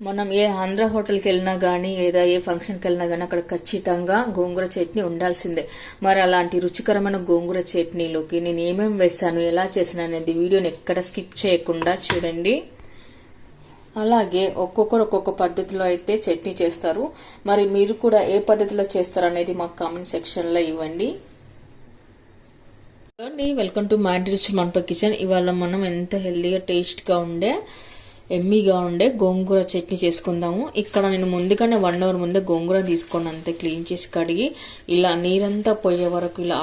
మనం ఏ ఆంధ్ర హోటల్కి వెళ్ళినా కానీ లేదా ఏ ఫంక్షన్కి వెళ్ళినా కానీ అక్కడ ఖచ్చితంగా గోంగూర చట్నీ ఉండాల్సిందే. మరి అలాంటి రుచికరమైన గోంగూర చట్నీలోకి నేను ఏమేమి వేసాను, ఎలా చేసాను అనేది వీడియోని ఎక్కడ స్కిప్ చేయకుండా చూడండి. అలాగే ఒక్కొక్కరు ఒక్కొక్క పద్ధతిలో అయితే చట్నీ చేస్తారు. మరి మీరు కూడా ఏ పద్ధతిలో చేస్తారు అనేది మాకు కామెంట్ సెక్షన్లో ఇవ్వండి. వెల్కమ్ టు మా ఇంటి రుచి మంట కిచెన్. ఇవాళ మనం ఎంత హెల్దీగా టేస్ట్గా ఉండే ఎమ్మీగా ఉండే గోంగూర చట్నీ చేసుకుందాము. ఇక్కడ నేను ముందుగానే 1 అవర్ ముందే గోంగూర తీసుకొని అంతే క్లీన్ చేసి కడిగి ఇలా నీరంతా పోయే వరకు ఇలా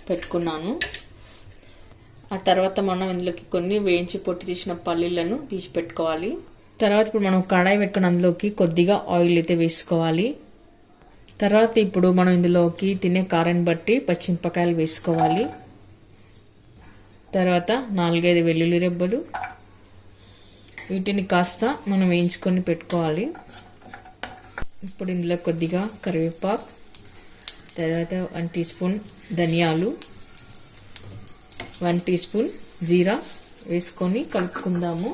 పెట్టుకున్నాను. ఆ తర్వాత మనం ఇందులోకి కొన్ని వేయించి పొట్టి తీసిన పల్లీలను తీసి పెట్టుకోవాలి. తర్వాత ఇప్పుడు మనం కడాయి పెట్టుకుని అందులోకి కొద్దిగా ఆయిల్ అయితే వేసుకోవాలి. తర్వాత ఇప్పుడు మనం ఇందులోకి తినే కారాన్ని బట్టి పచ్చిమిరపకాయలు వేసుకోవాలి. తర్వాత 4-5 వెల్లుల్లి రెబ్బలు, వీటిని కాస్త మనం వేయించుకొని పెట్టుకోవాలి. ఇప్పుడు ఇందులో కొద్దిగా కరివేపాకు, తర్వాత 1 టీ స్పూన్ ధనియాలు, 1 టీ స్పూన్ జీరా వేసుకొని కలుపుకుందాము.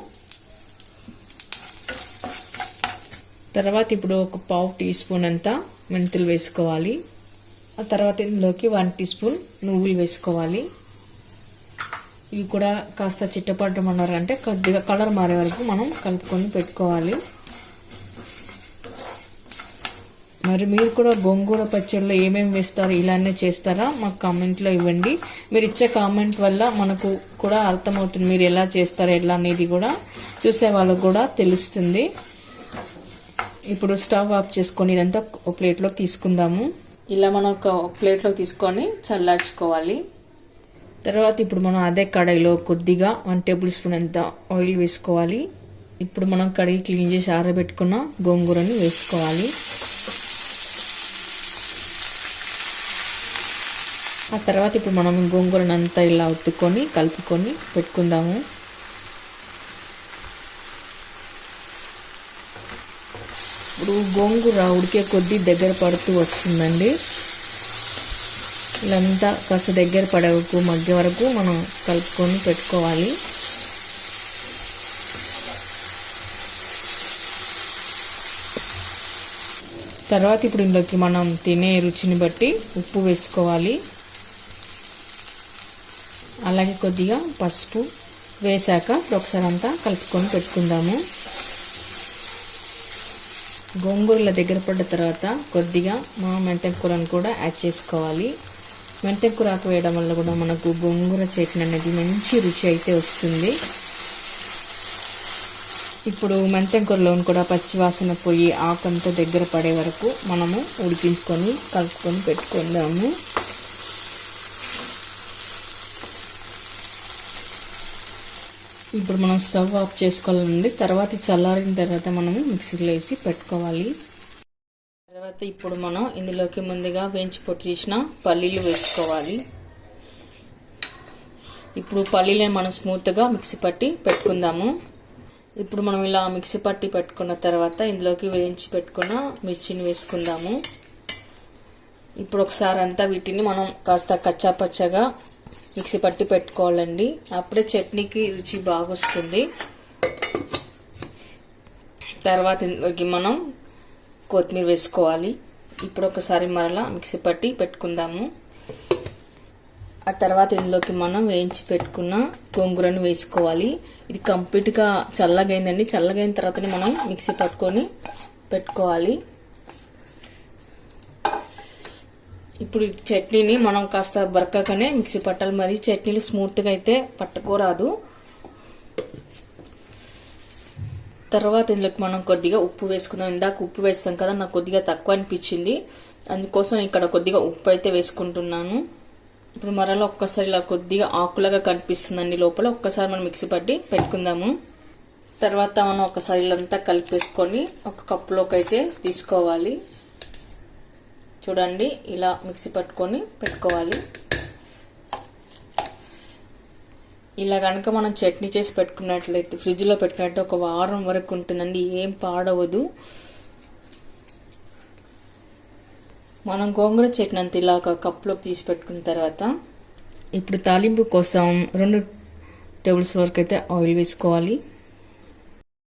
తర్వాత ఇప్పుడు ఒక 1/2 టీ స్పూన్ అంతా మెంతులు వేసుకోవాలి. ఆ తర్వాత ఇందులోకి 1 టీ స్పూన్ నువ్వులు వేసుకోవాలి. ఇవి కూడా కాస్త చిట్టపట్టమన్నారంటే కొద్దిగా కలర్ మారే వరకు మనం కలుపుకొని పెట్టుకోవాలి. మరి మీరు కూడా గోంగూర పచ్చడిలో ఏమేమి వేస్తారో ఇలానే చేస్తారా మాకు కామెంట్లో ఇవ్వండి. మీరు ఇచ్చే కామెంట్ వల్ల మనకు కూడా అర్థమవుతుంది మీరు ఎలా చేస్తారో ఎలా అనేది కూడా చూసే వాళ్ళకు కూడా తెలుస్తుంది. ఇప్పుడు స్టవ్ ఆఫ్ చేసుకొని ఇదంతా ఒక ప్లేట్లోకి తీసుకుందాము. ఇలా మనం ఒక ప్లేట్లోకి తీసుకొని చల్లార్చుకోవాలి. తర్వాత ఇప్పుడు మనం అదే కడాయిలో కొద్దిగా 1 టేబుల్ స్పూన్ అంత ఆయిల్ వేసుకోవాలి. ఇప్పుడు మనం కడిగి క్లీన్ చేసి ఆరబెట్టుకున్న గోంగూరని వేసుకోవాలి. ఆ తర్వాత ఇప్పుడు మనం గోంగూరని అంతా ఇలా ఒత్తుకొని కలుపుకొని పెట్టుకుందాము. ఇప్పుడు గోంగూర ఉడికే కొద్దీ దగ్గర పడుతూ వస్తుందండి. ఇలాంతా కాస్త దగ్గర పడే వరకు మధ్య వరకు మనం కలుపుకొని పెట్టుకోవాలి. తర్వాత ఇప్పుడు ఇందులోకి మనం తినే రుచిని బట్టి ఉప్పు వేసుకోవాలి. అలాగే కొద్దిగా పసుపు వేసాక ఒకసారి అంతా కలుపుకొని పెట్టుకుందాము. గోంగూరల దగ్గర పడ్డ తర్వాత కొద్దిగా మెంతెం కూరను కూడా యాడ్ చేసుకోవాలి. మెంతెం కూర వేయడం వల్ల కూడా మనకు గోంగూర చట్నీ అనేది మంచి రుచి అయితే వస్తుంది. ఇప్పుడు మెంతెం కూరలో కూడా పచ్చివాసన పోయి ఆకంతా దగ్గర పడే వరకు మనము ఉడికించుకొని కలుపుకొని పెట్టుకుందాము. ఇప్పుడు మనం స్టవ్ ఆఫ్ చేసుకోవాలండి. తర్వాత చల్లారిన తర్వాత మనము మిక్సీలో వేసి పెట్టుకోవాలి. తర్వాత ఇప్పుడు మనం ఇందులోకి ముందుగా వేయించి పొట్టి తీసిన పల్లీలు వేసుకోవాలి. ఇప్పుడు పల్లీలను మనం స్మూత్గా మిక్సీ పట్టి పెట్టుకుందాము. ఇప్పుడు మనం ఇలా మిక్సీ పట్టి పెట్టుకున్న తర్వాత ఇందులోకి వేయించి పెట్టుకున్న మిర్చిని వేసుకుందాము. ఇప్పుడు ఒకసారి అంతా వీటిని మనం కాస్త కచ్చా పచ్చగా మిక్సీ పట్టి పెట్టుకోవాలండి. అప్పుడే చట్నీకి రుచి బాగా వస్తుంది. తర్వాత ఇందులోకి మనం కొత్తిమీర వేసుకోవాలి. ఇప్పుడు ఒకసారి మరలా మిక్సీ పట్టి పెట్టుకుందాము. ఆ తర్వాత ఇందులోకి మనం వేయించి పెట్టుకున్న గోంగూరను వేసుకోవాలి. ఇది కంప్లీట్గా చల్లగైందండి. చల్లగైన తర్వాతనే మనం మిక్సీ పట్టుకొని పెట్టుకోవాలి. ఇప్పుడు చట్నీని మనం కాస్త బరకగానే మిక్సీ పట్టాలి. మరి చట్నీలు స్మూత్గా అయితే పట్టుకోరాదు. తర్వాత ఇందులోకి మనం కొద్దిగా ఉప్పు వేసుకుందాం. ఇందాక ఉప్పు వేస్తాం కదా, నాకు కొద్దిగా తక్కువ అనిపించింది, అందుకోసం ఇక్కడ కొద్దిగా ఉప్పు అయితే వేసుకుంటున్నాను. ఇప్పుడు మరలా ఒక్కసారి ఇలా కొద్దిగా ఆకులాగా కనిపిస్తుందండి లోపల. ఒక్కసారి మనం మిక్సీ పట్టి పెట్టుకుందాము. తర్వాత మనం ఒకసారి ఇలాంతా కలిపేసుకొని ఒక కప్పులోకి అయితే తీసుకోవాలి. చూడండి ఇలా మిక్సీ పట్టుకొని పెట్టుకోవాలి. ఇలా కనుక మనం చట్నీ చేసి పెట్టుకున్నట్లయితే ఫ్రిడ్జ్లో పెట్టుకున్నట్టు 1 వారం వరకు ఉంటుందండి, ఏం పాడవదు. మనం గోంగూర చట్నీ అంతా ఇలా ఒక కప్లోకి తీసి పెట్టుకున్న తర్వాత ఇప్పుడు తాలింపు కోసం 2 టేబుల్ స్పూన్ వరకు అయితే ఆయిల్ వేసుకోవాలి.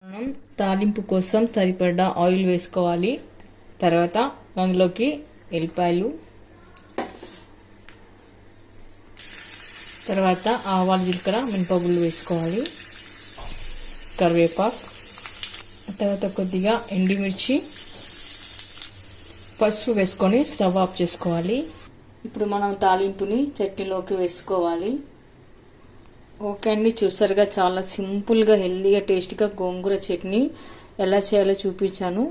మనం తాలింపు కోసం సరిపడా ఆయిల్ వేసుకోవాలి. తర్వాత అందులోకి ఎల్లిపాయలు, తర్వాత ఆవాలు, జీలకర్ర, మినపగుళ్ళు వేసుకోవాలి. కరివేపాకు, తర్వాత కొద్దిగా ఎండుమిర్చి, పసుపు వేసుకొని స్టవ్ ఆఫ్ చేసుకోవాలి. ఇప్పుడు మనం తాలింపుని చట్నీలోకి వేసుకోవాలి. ఓకే అండి, చూసారుగా చాలా సింపుల్గా హెల్దీగా టేస్టీగా గోంగూర చట్నీ ఎలా చేయాలో చూపించాను.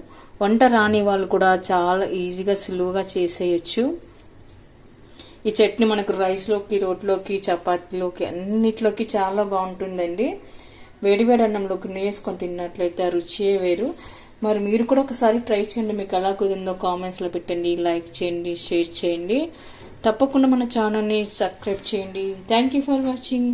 వంట రాని వాళ్ళు కూడా చాలా ఈజీగా సులువుగా చేసేయచ్చు. ఈ చట్నీ మనకు రైస్లోకి, రోట్లోకి, చపాతీలోకి అన్నిట్లోకి చాలా బాగుంటుందండి. వేడివేడి అన్నంలోకి వేసుకొని తిన్నట్లయితే ఆ రుచియే వేరు. మరి మీరు కూడా ఒకసారి ట్రై చేయండి. మీకు ఎలా కుదిరిందో కామెంట్స్లో పెట్టండి, లైక్ చేయండి, షేర్ చేయండి. తప్పకుండా మన ఛానల్ని సబ్స్క్రైబ్ చేయండి. Thank you for watching.